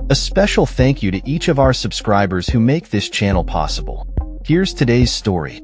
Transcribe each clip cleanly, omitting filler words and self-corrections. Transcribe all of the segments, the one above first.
A special thank you to each of our subscribers who make this channel possible. Here's today's story.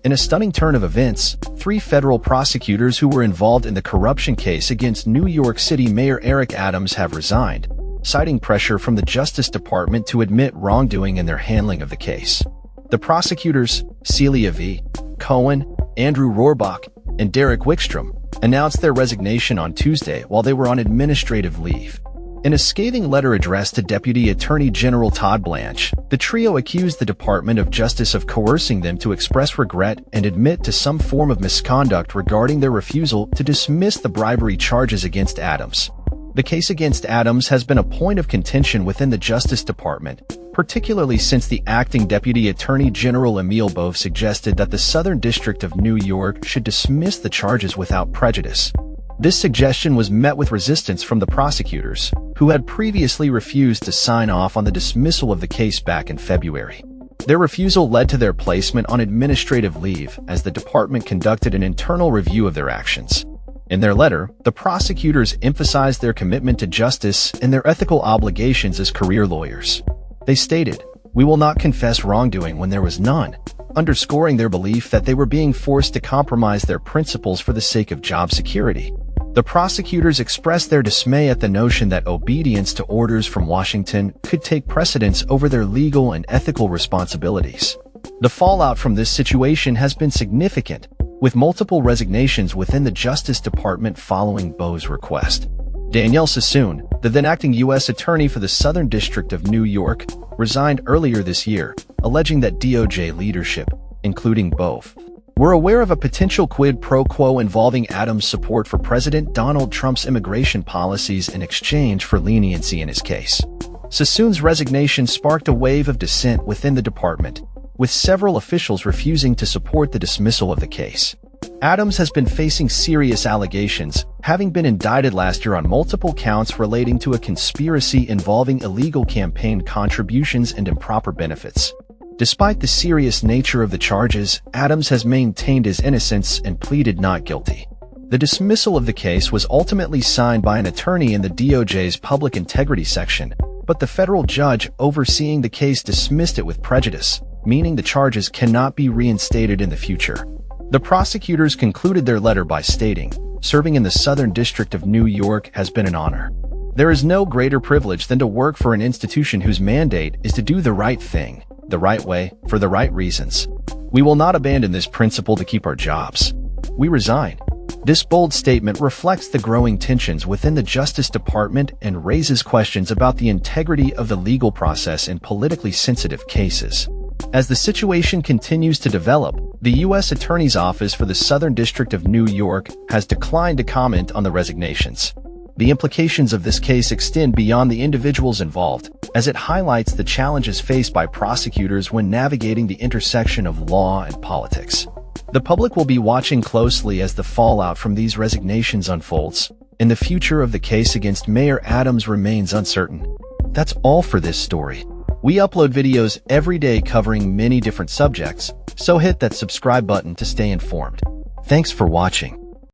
In a stunning turn of events, 3 federal prosecutors who were involved in the corruption case against New York City Mayor Eric Adams have resigned, citing pressure from the Justice Department to admit wrongdoing in their handling of the case. The prosecutors, Celia V. Cohen, Andrew Rohrbach, and Derek Wickstrom, announced their resignation on Tuesday while they were on administrative leave. In a scathing letter addressed to Deputy Attorney General Todd Blanche, the trio accused the Department of Justice of coercing them to express regret and admit to some form of misconduct regarding their refusal to dismiss the bribery charges against Adams. The case against Adams has been a point of contention within the Justice Department, particularly since the acting Deputy Attorney General Emil Bove suggested that the Southern District of New York should dismiss the charges without prejudice. This suggestion was met with resistance from the prosecutors, who had previously refused to sign off on the dismissal of the case back in February. Their refusal led to their placement on administrative leave as the department conducted an internal review of their actions. In their letter, the prosecutors emphasized their commitment to justice and their ethical obligations as career lawyers. They stated, "We will not confess wrongdoing when there was none," underscoring their belief that they were being forced to compromise their principles for the sake of job security. The prosecutors expressed their dismay at the notion that obedience to orders from Washington could take precedence over their legal and ethical responsibilities. The fallout from this situation has been significant, with multiple resignations within the Justice Department following Bove's request. Danielle Sassoon, the then-acting U.S. Attorney for the Southern District of New York, resigned earlier this year, alleging that DOJ leadership, including Bove, were aware of a potential quid pro quo involving Adams' support for President Donald Trump's immigration policies in exchange for leniency in his case. Sassoon's resignation sparked a wave of dissent within the department, with several officials refusing to support the dismissal of the case. Adams has been facing serious allegations, having been indicted last year on multiple counts relating to a conspiracy involving illegal campaign contributions and improper benefits. Despite the serious nature of the charges, Adams has maintained his innocence and pleaded not guilty. The dismissal of the case was ultimately signed by an attorney in the DOJ's Public Integrity Section, but the federal judge overseeing the case dismissed it with prejudice, meaning the charges cannot be reinstated in the future. The prosecutors concluded their letter by stating, "Serving in the Southern District of New York has been an honor. There is no greater privilege than to work for an institution whose mandate is to do the right thing, the right way, for the right reasons. We will not abandon this principle to keep our jobs. We resign." This bold statement reflects the growing tensions within the Justice Department and raises questions about the integrity of the legal process in politically sensitive cases. As the situation continues to develop, the U.S. Attorney's Office for the Southern District of New York has declined to comment on the resignations. The implications of this case extend beyond the individuals involved, as it highlights the challenges faced by prosecutors when navigating the intersection of law and politics. The public will be watching closely as the fallout from these resignations unfolds, and the future of the case against Mayor Adams remains uncertain. That's all for this story. We upload videos every day covering many different subjects, so hit that subscribe button to stay informed. Thanks for watching.